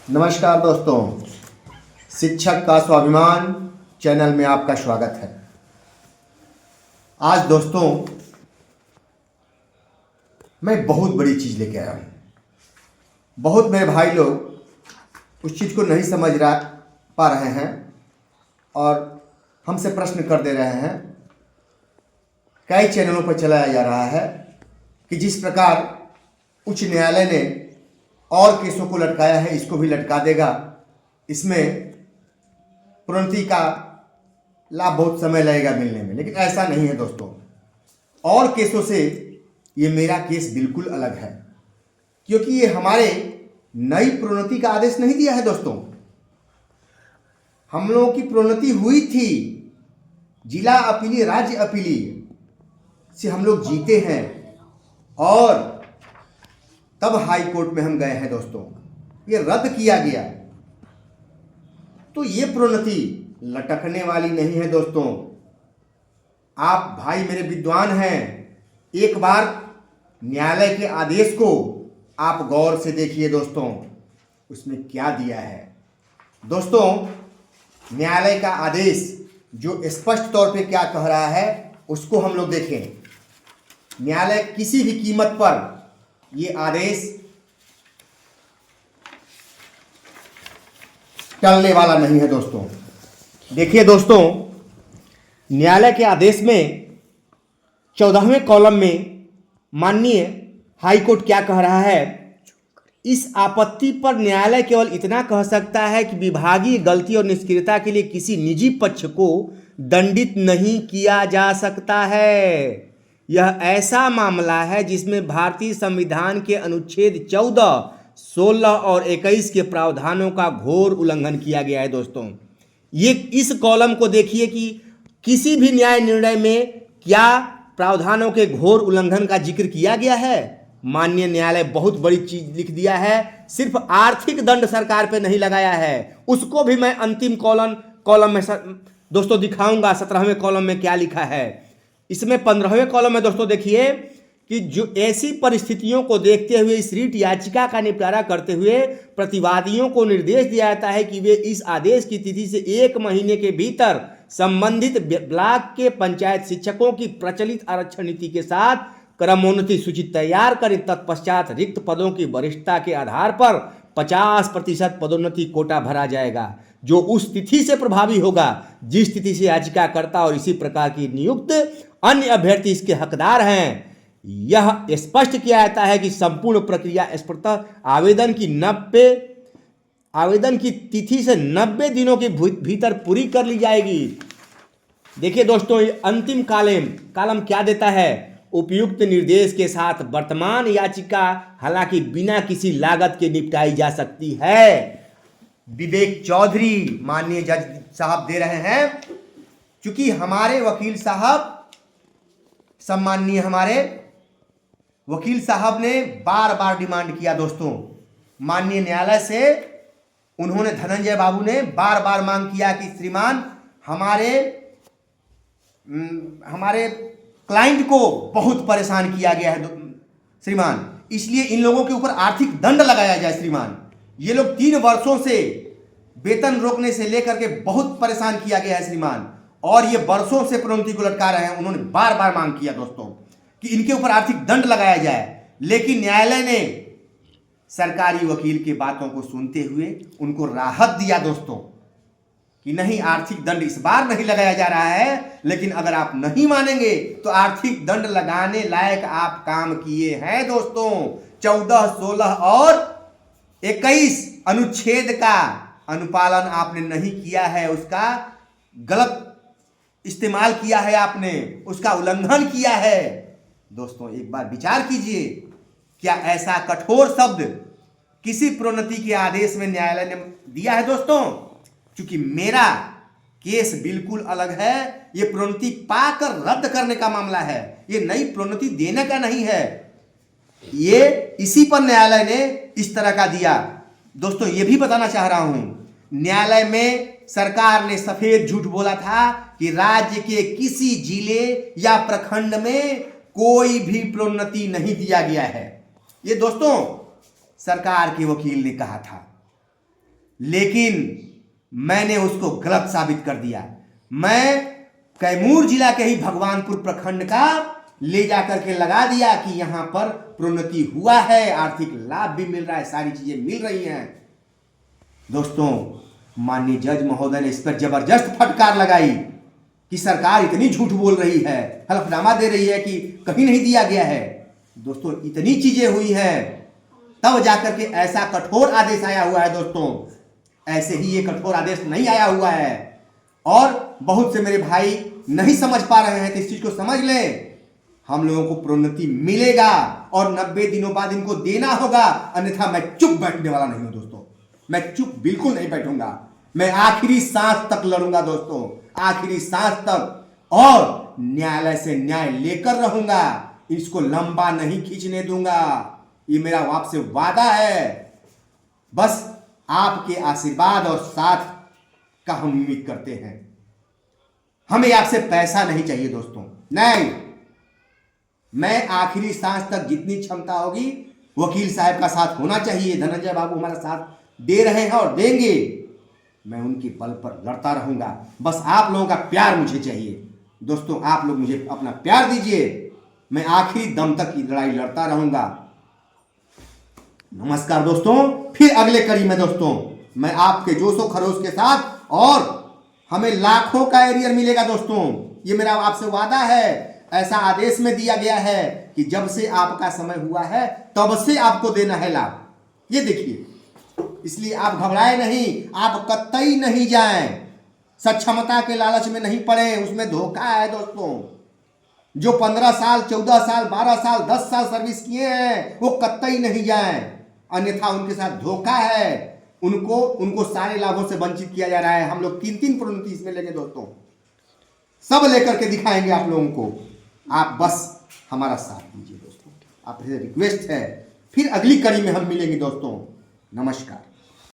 नमस्कार दोस्तों, शिक्षक का स्वाभिमान चैनल में आपका स्वागत है। आज दोस्तों मैं बहुत बड़ी चीज़ लेके आया हूँ। बहुत मेरे भाई लोग उस चीज़ को नहीं समझ पा रहे हैं और हमसे प्रश्न कर दे रहे हैं। कई चैनलों पर चलाया जा रहा है कि जिस प्रकार उच्च न्यायालय ने और केसों को लटकाया है, इसको भी लटका देगा। इसमें प्रोन्नति का लाभ बहुत समय लगेगा मिलने में, लेकिन ऐसा नहीं है दोस्तों। और केसों से ये मेरा केस बिल्कुल अलग है, क्योंकि ये हमारे नई प्रोन्नति का आदेश नहीं दिया है दोस्तों। हम लोगों की प्रोन्नति हुई थी, जिला अपीली राज्य अपीली से हम लोग जीते हैं और तब हाई कोर्ट में हम गए हैं दोस्तों। ये रद्द किया गया, तो ये प्रोन्नति लटकने वाली नहीं है दोस्तों। आप भाई मेरे विद्वान हैं, एक बार न्यायालय के आदेश को आप गौर से देखिए दोस्तों, उसमें क्या दिया है। दोस्तों, न्यायालय का आदेश जो स्पष्ट तौर पे क्या कह रहा है उसको हम लोग देखें। न्यायालय किसी भी कीमत पर ये आदेश टलने वाला नहीं है दोस्तों। देखिए दोस्तों, न्यायालय के आदेश में 14वें कॉलम में माननीय हाई कोर्ट क्या कह रहा है। इस आपत्ति पर न्यायालय केवल इतना कह सकता है कि विभागीय गलती और निष्क्रियता के लिए किसी निजी पक्ष को दंडित नहीं किया जा सकता है। यह ऐसा मामला है जिसमें भारतीय संविधान के अनुच्छेद 14, 16 और 21 के प्रावधानों का घोर उल्लंघन किया गया है दोस्तों। ये इस कॉलम को देखिए कि किसी भी न्याय निर्णय में क्या प्रावधानों के घोर उल्लंघन का जिक्र किया गया है। माननीय न्यायालय बहुत बड़ी चीज लिख दिया है, सिर्फ आर्थिक दंड सरकार पे नहीं लगाया है। उसको भी मैं अंतिम कॉलम में दोस्तों दिखाऊंगा 17वें कॉलम में क्या लिखा है। इसमें 15वें कॉलम में दोस्तों देखिए कि जो ऐसी परिस्थितियों को देखते हुए इस रीट याचिका का निपटारा करते हुए प्रतिवादियों को निर्देश दिया जाता है कि वे इस आदेश की तिथि से 1 महीने के भीतर संबंधित ब्लॉक के पंचायत शिक्षकों की प्रचलित आरक्षण नीति के साथ क्रमोन्नति सूची तैयार करें। तत्पश्चात रिक्त पदों की वरिष्ठता के आधार पर 50% पदोन्नति कोटा भरा जाएगा, जो उस तिथि से प्रभावी होगा जिस तिथि से याचिकाकर्ता और इसी प्रकार की नियुक्त अन्य अभ्यर्थी इसके हकदार हैं। यह स्पष्ट किया जाता है कि संपूर्ण प्रक्रिया स्पष्टतः आवेदन की तिथि से 90 दिनों के भीतर पूरी कर ली जाएगी। देखिए दोस्तों, ये अंतिम कॉलम क्या देता है। उपयुक्त निर्देश के साथ वर्तमान याचिका हालांकि बिना किसी लागत के निपटाई जा सकती है। विवेक चौधरी माननीय जज साहब दे रहे हैं, क्योंकि हमारे वकील साहब, सम्माननीय हमारे वकील साहब ने बार बार डिमांड किया दोस्तों माननीय न्यायालय से। उन्होंने, धनंजय बाबू ने बार बार मांग किया कि श्रीमान हमारे क्लाइंट को बहुत परेशान किया गया है श्रीमान, इसलिए इन लोगों के ऊपर आर्थिक दंड लगाया जाए श्रीमान। ये लोग 3 वर्षों से वेतन रोकने से लेकर के बहुत परेशान किया गया है श्रीमान, और ये वर्षों से प्रोन्नति को लटका रहे हैं। उन्होंने बार बार मांग किया दोस्तों कि इनके ऊपर आर्थिक दंड लगाया जाए, लेकिन न्यायालय ने सरकारी वकील की बातों को सुनते हुए उनको राहत दिया दोस्तों कि नहीं, आर्थिक दंड इस बार नहीं लगाया जा रहा है, लेकिन अगर आप नहीं मानेंगे तो आर्थिक दंड लगाने लायक आप काम किए हैं दोस्तों। 14, 16 और 21 अनुच्छेद का अनुपालन आपने नहीं किया है, उसका गलत इस्तेमाल किया है आपने, उसका उल्लंघन किया है। दोस्तों एक बार विचार कीजिए, क्या ऐसा कठोर शब्द किसी प्रोन्नति के आदेश में न्यायालय ने दिया है दोस्तों। क्योंकि मेरा केस बिल्कुल अलग है, ये प्रोन्नति पाकर रद्द करने का मामला है, ये नई प्रोन्नति देने का नहीं है। ये इसी पर न्यायालय ने इस तरह का दिया। दोस्तों ये भी बताना चाह रहा हूं, न्यायालय में सरकार ने सफेद झूठ बोला था कि राज्य के किसी जिले या प्रखंड में कोई भी प्रोन्नति नहीं दिया गया है। ये दोस्तों सरकार के वकील ने कहा था। लेकिन मैंने उसको गलत साबित कर दिया। मैं कैमूर जिला के ही भगवानपुर प्रखंड का ले जाकर के लगा दिया कि यहां पर प्रोन्नति हुआ है, आर्थिक लाभ भी मिल रहा है, सारी चीजें मिल रही हैं। दोस्तों, माननीय जज महोदय ने इस पर जबरदस्त फटकार लगाई कि सरकार इतनी झूठ बोल रही है, हलफनामा दे रही है कि कहीं नहीं दिया गया है। दोस्तों, इतनी चीजें हुई हैं तब जाकर के ऐसा कठोर आदेश आया हुआ है। दोस्तों, ऐसे ही ये कठोर आदेश नहीं आया हुआ है और बहुत से मेरे भाई नहीं समझ पा रहे हैं तो इस चीज को समझ लें। हम लोगों को प्रोन्नति मिलेगा और 90 दिनों बाद इनको देना होगा, अन्यथा मैं चुप बैठने वाला नहीं हूं दोस्तों। मैं चुप बिल्कुल नहीं बैठूंगा। मैं आखिरी सांस तक लड़ूंगा दोस्तों, आखिरी सांस तक, और न्यायालय से न्याय लेकर रहूंगा। इसको लंबा नहीं खींचने दूंगा, ये मेरा आपसे वादा है। बस आपके आशीर्वाद और साथ का हम उम्मीद करते हैं। हमें आपसे पैसा नहीं चाहिए दोस्तों, नहीं। मैं आखिरी सांस तक जितनी क्षमता होगी वकील साहब का साथ होना चाहिए। धनंजय बाबू हमारा साथ दे रहे हैं और देंगे। मैं उनके बल पर लड़ता रहूंगा। बस आप लोगों का प्यार मुझे चाहिए दोस्तों, आप लोग मुझे अपना प्यार दीजिए। मैं आखिरी दम तक की लड़ाई लड़ता रहूंगा। नमस्कार दोस्तों, फिर अगले कड़ी में दोस्तों मैं आपके जोशो खरोश के साथ, और हमें लाखों का एरियर मिलेगा दोस्तों, ये मेरा आपसे वादा है। ऐसा आदेश में दिया गया है कि जब से आपका समय हुआ है तब से आपको देना है लाभ। ये देखिए, इसलिए आप घबराए नहीं, आप कतई नहीं जाएं, सक्षमता के लालच में नहीं पड़े, उसमें धोखा है दोस्तों। जो 15 साल 14 साल 12 साल 10 साल सर्विस किए हैं वो कतई नहीं जाएं, अन्यथा उनके साथ धोखा है। उनको सारे लाभों से वंचित किया जा रहा है। हम लोग 3-3 प्रोन्नति इसमें लेंगे दोस्तों, सब लेकर के दिखाएंगे आप लोगों को। आप बस हमारा साथ दीजिए दोस्तों, आपसे रिक्वेस्ट है। फिर अगली कड़ी में हम मिलेंगे दोस्तों। नमस्कार।